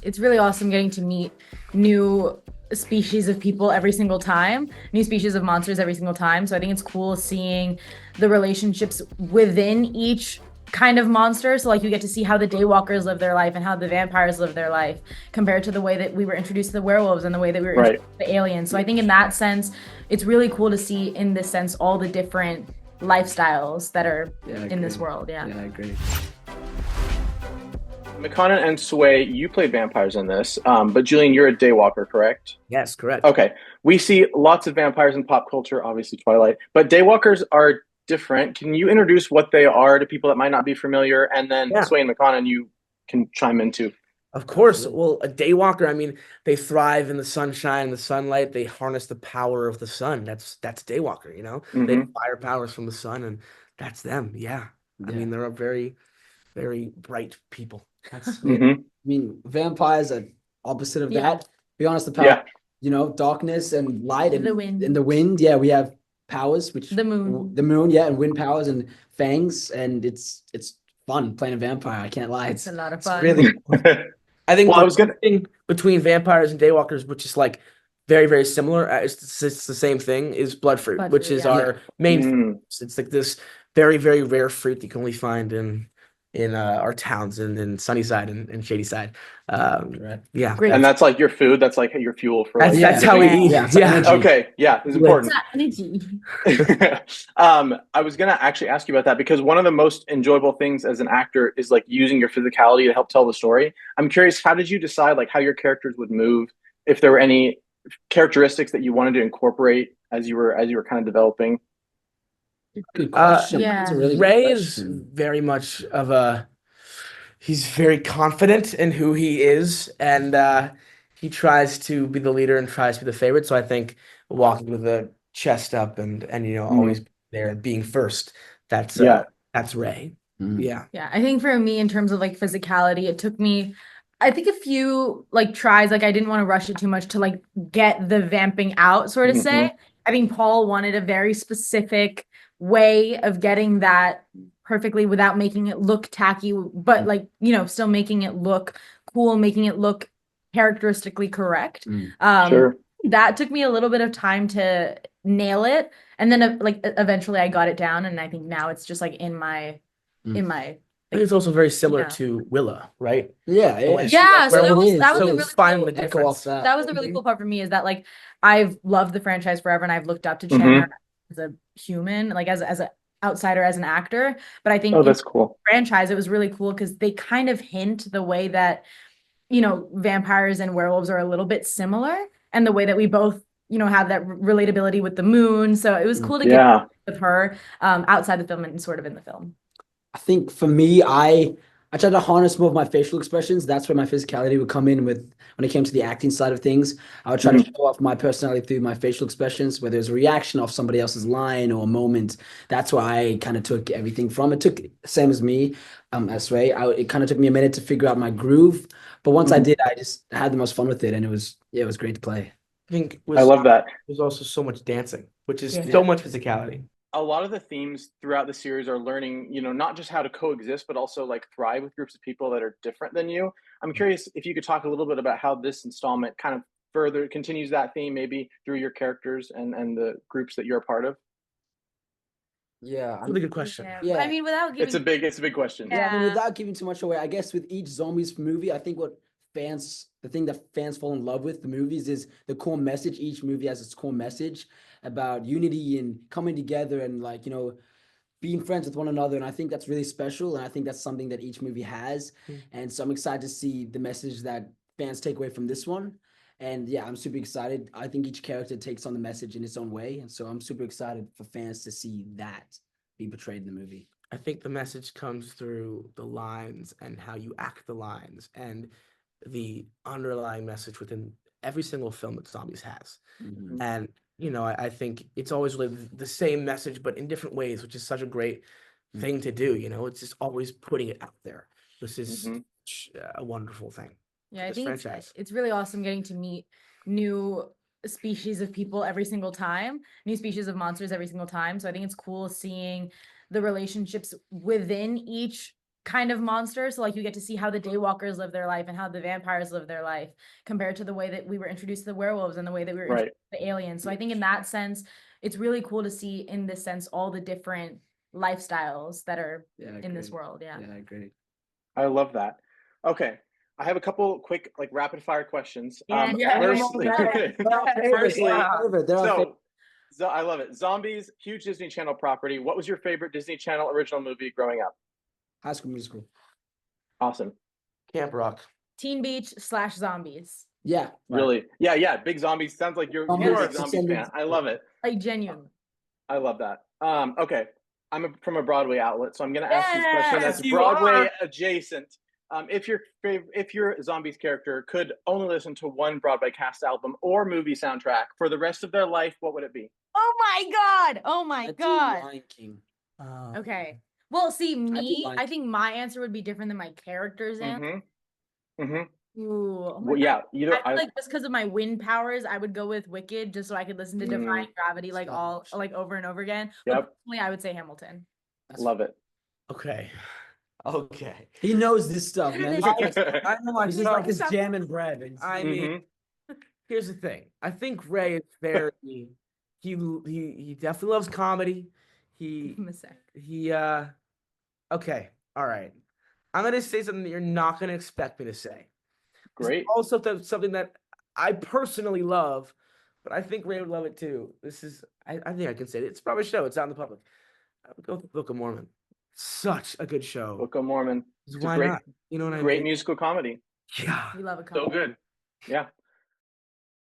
it's really awesome getting to meet new species of people every single time, new species of monsters every single time. So I think it's cool seeing the relationships within each kind of monster. So like you get to see how the daywalkers live their life and how the vampires live their life compared to the way that we were introduced to the werewolves and the way that we were Right. introduced to the aliens. So I think in that sense, it's really cool to see in this sense all the different lifestyles that are in this world. Yeah, I agree. Mekonnen and Sway, you played vampires in this, but Julian, you're a daywalker, correct? Yes, correct. Okay. We see lots of vampires in pop culture, obviously Twilight, but daywalkers are different. Can you introduce what they are to people that might not be familiar? And then Yeah. Sway and Mekonnen, you can chime in too. Of course. Well, a daywalker, I mean, they thrive in the sunshine, the sunlight. They harness the power of the sun. That's daywalker, you know? They have fire powers from the sun, and that's them. Yeah. I mean, they're a very, very bright people. That's I mean, vampires are opposite of that. Be honest, the power, darkness and light and the wind. And the wind. Yeah, we have powers, which The moon. the moon, yeah, and wind powers and fangs, and it's fun playing a vampire. I can't lie. It's a lot of fun. Really, I think Well, I was gonna- thing between vampires and daywalkers, which is like very, very similar. It's the same thing. Is blood fruit, which is our main. Fruit. It's like this very, very rare fruit that you can only find in our towns and in Sunnyside and Shadyside. Right. Yeah, Great. And that's like your food. That's like your fuel for. that's how we eat. Yeah. Okay. Yeah, it's important. Energy. I was gonna actually ask you about that because one of the most enjoyable things as an actor is like using your physicality to help tell the story. I'm curious, how did you decide like how your characters would move? If there were any characteristics that you wanted to incorporate as you were kind of developing? Good question. Yeah. That's a really good Ray is question. very much of he's very confident in who he is, and he tries to be the leader and tries to be the favorite. So I think walking with a chest up and always there and being first, that's Ray. Yeah. Yeah, I think for me, in terms of like physicality, it took me, I think, a few like tries. Like I didn't want to rush it too much to like get the vamping out, sort of say. I think Paul wanted a very specific way of getting that perfectly without making it look tacky, but like, still making it look cool, making it look characteristically correct. Sure. That took me a little bit of time to nail it. And then like eventually I got it down, and I think now it's just like in my I think it's also very similar to Willa, right? Yeah. Yeah, so that was the so really fine cool, with the Echo difference. off that. that was the really cool part for me, is that like I've loved the franchise forever and I've looked up to Chandler as a human, like as an outsider, as an actor. But I think that's cool. franchise, it was really cool because they kind of hint the way that vampires and werewolves are a little bit similar, and the way that we both have that relatability with the moon. So it was cool to get with her outside the film and sort of in the film. I think for me, I tried to harness more of my facial expressions. That's where my physicality would come in with when it came to the acting side of things. I would try to show off my personality through my facial expressions, whether it's a reaction off somebody else's line or a moment. That's where I kind of took everything from. It took, same as me, as Ray. It kind of took me a minute to figure out my groove. But once I did, I just had the most fun with it. And it was great to play. I love that. There's also so much dancing, which is so much physicality. A lot of the themes throughout the series are learning, not just how to coexist, but also like thrive with groups of people that are different than you. I'm curious if you could talk a little bit about how this installment kind of further continues that theme, maybe through your characters and the groups that you're a part of. Yeah. Really good question. Yeah. I mean, without giving... It's a big question. Yeah, I mean, without giving too much away, I guess with each zombies movie, I think the thing that fans fall in love with the movies is the core message. Each movie has its core message about unity and coming together and like, being friends with one another. And I think that's really special. And I think that's something that each movie has. And so I'm excited to see the message that fans take away from this one. And yeah, I'm super excited. I think each character takes on the message in its own way. And so I'm super excited for fans to see that be portrayed in the movie. I think the message comes through the lines and how you act the lines and the underlying message within every single film that zombies has. And I think it's always really the same message but in different ways, which is such a great thing to do. It's just always putting it out there. This is a wonderful thing. Yeah, I think it's really awesome getting to meet new species of people every single time, new species of monsters every single time. So I think it's cool seeing the relationships within each kind of monster. So like you get to see how the daywalkers live their life and how the vampires live their life compared to the way that we were introduced to the werewolves and the way that we were introduced to the aliens. So I think in that sense, it's really cool to see in this sense all the different lifestyles that are in this world. Yeah, I agree. I love that. Okay. I have a couple quick like rapid fire questions. Firstly, so I love it. Zombies, huge Disney Channel property. What was your favorite Disney Channel original movie growing up? High School Musical. Awesome. Camp Rock. Teen Beach / zombies. Yeah. Really? Yeah. Big zombies. Sounds like you're a big zombie fan. I love it. Like genuine. I love that. Okay. I'm from a Broadway outlet, so I'm going to ask this question that's Broadway adjacent. If your zombies character could only listen to one Broadway cast album or movie soundtrack for the rest of their life, what would it be? Oh my God. Oh my God. Lion King. Okay. Well, see, I think my answer would be different than my character's answer. Ooh, oh my God. I like just because of my wind powers, I would go with Wicked just so I could listen to Defying Gravity like over and over again. But personally, I would say Hamilton. Love it. Okay. He knows this stuff, man. I know This is like his jam and bread. I mean, here's the thing. I think Ray is very he definitely loves comedy. Okay, all right. I'm gonna say something that you're not gonna expect me to say. Great. It's also something that I personally love, but I think Ray would love it too. I think I can say it. It's probably a show. It's out in the public. I would go with the Book of Mormon. Such a good show. Book of Mormon. Why not? You know what I mean? Great musical comedy. Yeah. We love a comedy. So good. Yeah.